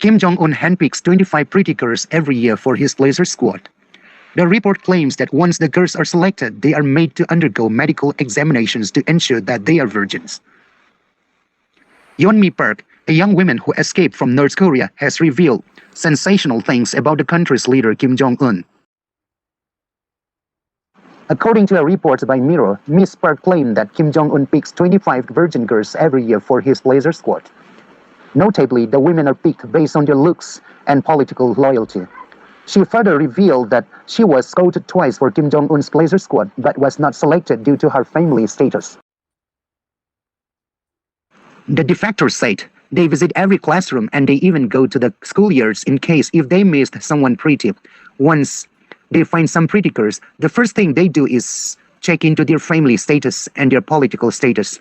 Kim Jong-un handpicks 25 pretty girls every year for his laser squad. The report claims that once the girls are selected, they are made to undergo medical examinations to ensure that they are virgins. Yeonmi Park, a young woman who escaped from North Korea, has revealed sensational things about the country's leader Kim Jong-un. According to a report by Mirror, Miss Park claimed that Kim Jong-un picks 25 virgin girls every year for his laser squad. Notably, the women are picked based on their looks and political loyalty. She further revealed that she was scouted twice for Kim Jong-un's laser squad but was not selected due to her family status. The defectors said they visit every classroom and they even go to the schoolyards in case if they missed someone pretty. Once they find some pretty girls, the first thing they do is check into their family status and their political status.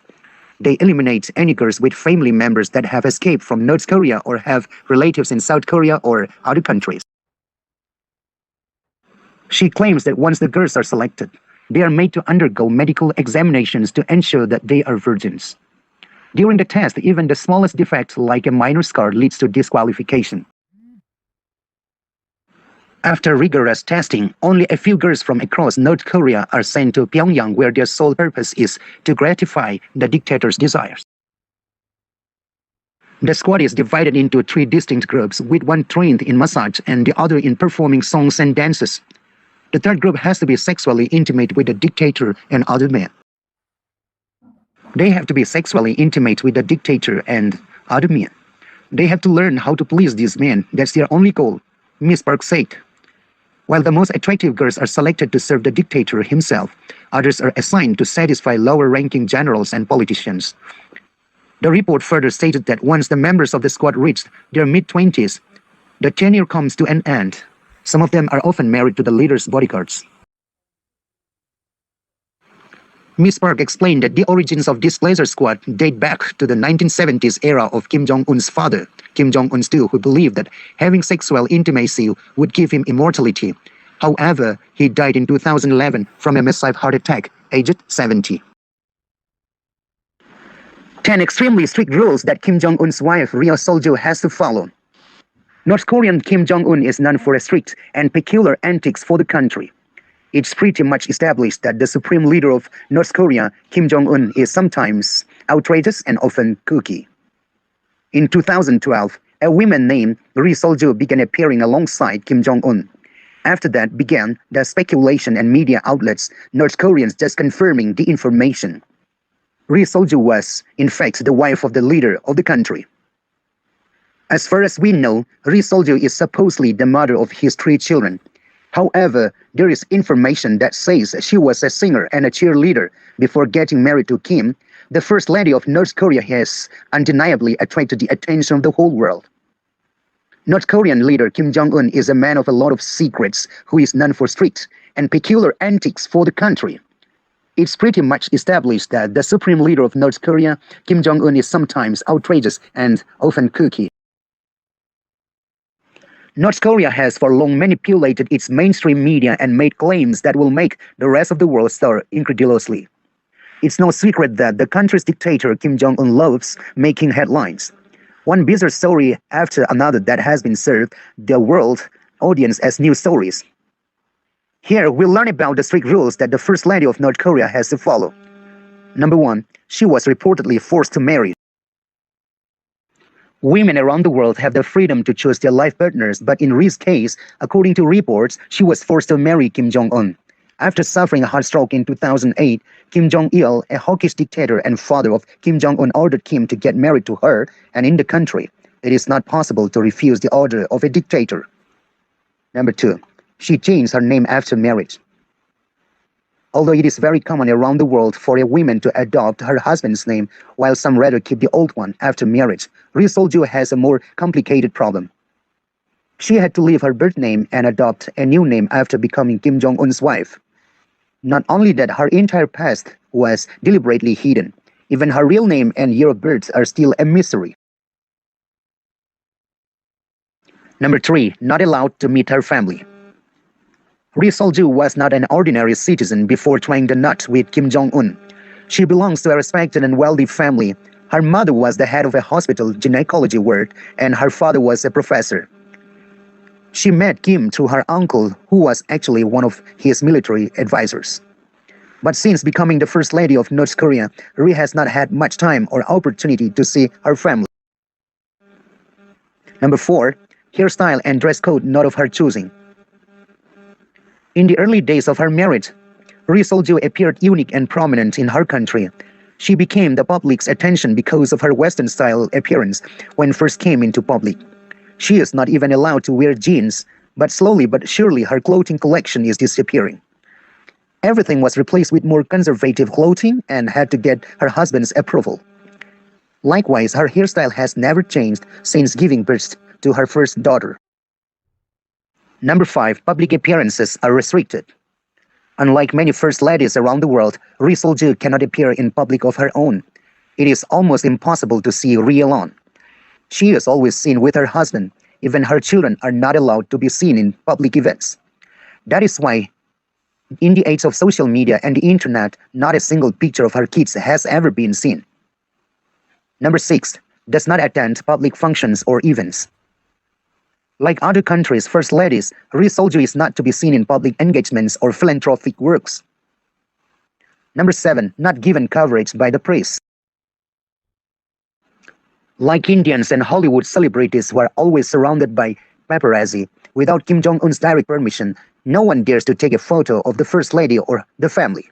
They eliminate any girls with family members that have escaped from North Korea or have relatives in South Korea or other countries. She claims that once the girls are selected, they are made to undergo medical examinations to ensure that they are virgins. During the test, even the smallest defect, like a minor scar, leads to disqualification. After rigorous testing, only a few girls from across North Korea are sent to Pyongyang, where their sole purpose is to gratify the dictator's desires. The squad is divided into 3 distinct groups, with one trained in massage and the other in performing songs and dances. The third group has to be sexually intimate with the dictator and other men. They have to be sexually intimate with the dictator and other men. They have to learn how to please these men. That's their only goal, Miss Park said. While the most attractive girls are selected to serve the dictator himself, others are assigned to satisfy lower-ranking generals and politicians. The report further stated that once the members of the squad reach their mid-20s, the tenure comes to an end. Some of them are often married to the leader's bodyguards. Ms. Park explained that the origins of this laser squad date back to the 1970s era of Kim Jong-un's father, Kim Jong-un too, who believed that having sexual intimacy would give him immortality. However, he died in 2011 from a massive heart attack, aged 70. 10 extremely strict rules that Kim Jong-un's wife, Ri Sol-ju, has to follow. North Korean Kim Jong-un is known for a strict and peculiar antics for the country. It's pretty much established that the supreme leader of North Korea, Kim Jong-un, is sometimes outrageous and often kooky. In 2012, a woman named Ri Sol-ju began appearing alongside Kim Jong-un. After that began the speculation and media outlets, North Koreans just confirming the information. Ri Sol-ju was, in fact, the wife of the leader of the country. As far as we know, Ri Sol-ju is supposedly the mother of his 3 children. However, there is information that says she was a singer and a cheerleader before getting married to Kim. The First Lady of North Korea has undeniably attracted the attention of the whole world. North Korean leader Kim Jong-un is a man of a lot of secrets who is known for strict and peculiar antics for the country. It's pretty much established that the supreme leader of North Korea, Kim Jong-un, is sometimes outrageous and often kooky. North Korea has for long manipulated its mainstream media and made claims that will make the rest of the world stare incredulously. It's no secret that the country's dictator Kim Jong-un loves making headlines. One bizarre story after another that has been served the world audience as news stories. Here we'll learn about the strict rules that the First Lady of North Korea has to follow. Number 1. She was reportedly forced to marry. Women around the world have the freedom to choose their life partners, but in Ri's case, according to reports, she was forced to marry Kim Jong-un. After suffering a heart stroke in 2008, Kim Jong-il, a hawkish dictator and father of Kim Jong-un, ordered Kim to get married to her, and in the country, it is not possible to refuse the order of a dictator. Number 2. She changed her name after marriage. Although it is very common around the world for a woman to adopt her husband's name, while some rather keep the old one after marriage, Ri Sol-ju has a more complicated problem. She had to leave her birth name and adopt a new name after becoming Kim Jong-un's wife. Not only that, her entire past was deliberately hidden. Even her real name and year of birth are still a mystery. Number 3. Not allowed to meet her family. Ri Sol-ju was not an ordinary citizen before tying the knot with Kim Jong-un. She belongs to a respected and wealthy family, Her mother was the head of a hospital gynecology ward, and her father was a professor. She met Kim through her uncle, who was actually one of his military advisors. But since becoming the First Lady of North Korea, Ri has not had much time or opportunity to see her family. Number 4. Hairstyle and dress code not of her choosing. In the early days of her marriage, Ri Sol-ju appeared unique and prominent in her country. She became the public's attention because of her Western-style appearance when first came into public. She is not even allowed to wear jeans, but slowly but surely her clothing collection is disappearing. Everything was replaced with more conservative clothing and had to get her husband's approval. Likewise, her hairstyle has never changed since giving birth to her first daughter. Number 5. Public appearances are restricted. Unlike many first ladies around the world, Ri Sol-ju cannot appear in public of her own. It is almost impossible to see Ri alone. She is always seen with her husband. Even her children are not allowed to be seen in public events. That is why, in the age of social media and the internet, not a single picture of her kids has ever been seen. Number 6. Does not attend public functions or events. Like other countries' first ladies, Ri Sol-ju is not to be seen in public engagements or philanthropic works. Number 7. Not given coverage by the press. Like Indians and Hollywood celebrities who are always surrounded by paparazzi, without Kim Jong-un's direct permission, no one dares to take a photo of the First Lady or the family.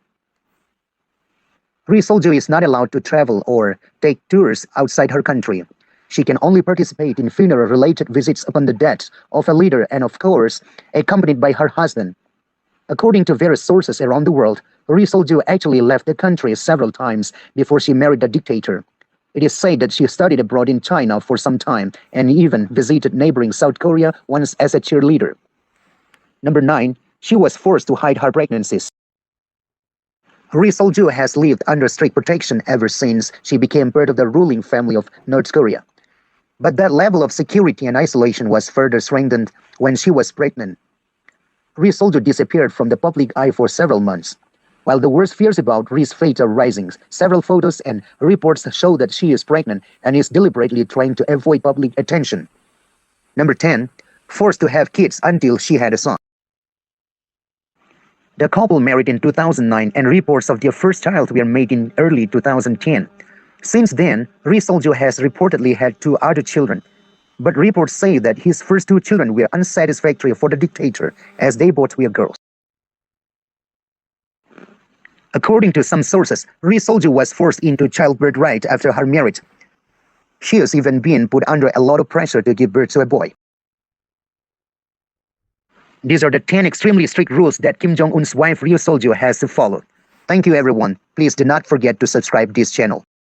Ri Sol-ju is not allowed to travel or take tours outside her country. She can only participate in funeral-related visits upon the death of a leader and, of course, accompanied by her husband. According to various sources around the world, Ri Sol-ju actually left the country several times before she married the dictator. It is said that she studied abroad in China for some time and even visited neighboring South Korea once as a cheerleader. Number 9. She was forced to hide her pregnancies. Ri Sol-ju has lived under strict protection ever since she became part of the ruling family of North Korea. But that level of security and isolation was further strengthened when she was pregnant. Ri Sol-ju disappeared from the public eye for several months. While the worst fears about Ri's fate are rising, several photos and reports show that she is pregnant and is deliberately trying to avoid public attention. Number 10. Forced to have kids until she had a son. The couple married in 2009 and reports of their first child were made in early 2010. Since then, Ri Sol-ju has reportedly had 2 other children. But reports say that his first 2 children were unsatisfactory for the dictator, as they both were girls. According to some sources, Ri Sol-ju was forced into childbirth right after her marriage. She has even been put under a lot of pressure to give birth to a boy. These are the 10 extremely strict rules that Kim Jong-un's wife Ri Sol-ju has to follow. Thank you everyone. Please do not forget to subscribe this channel.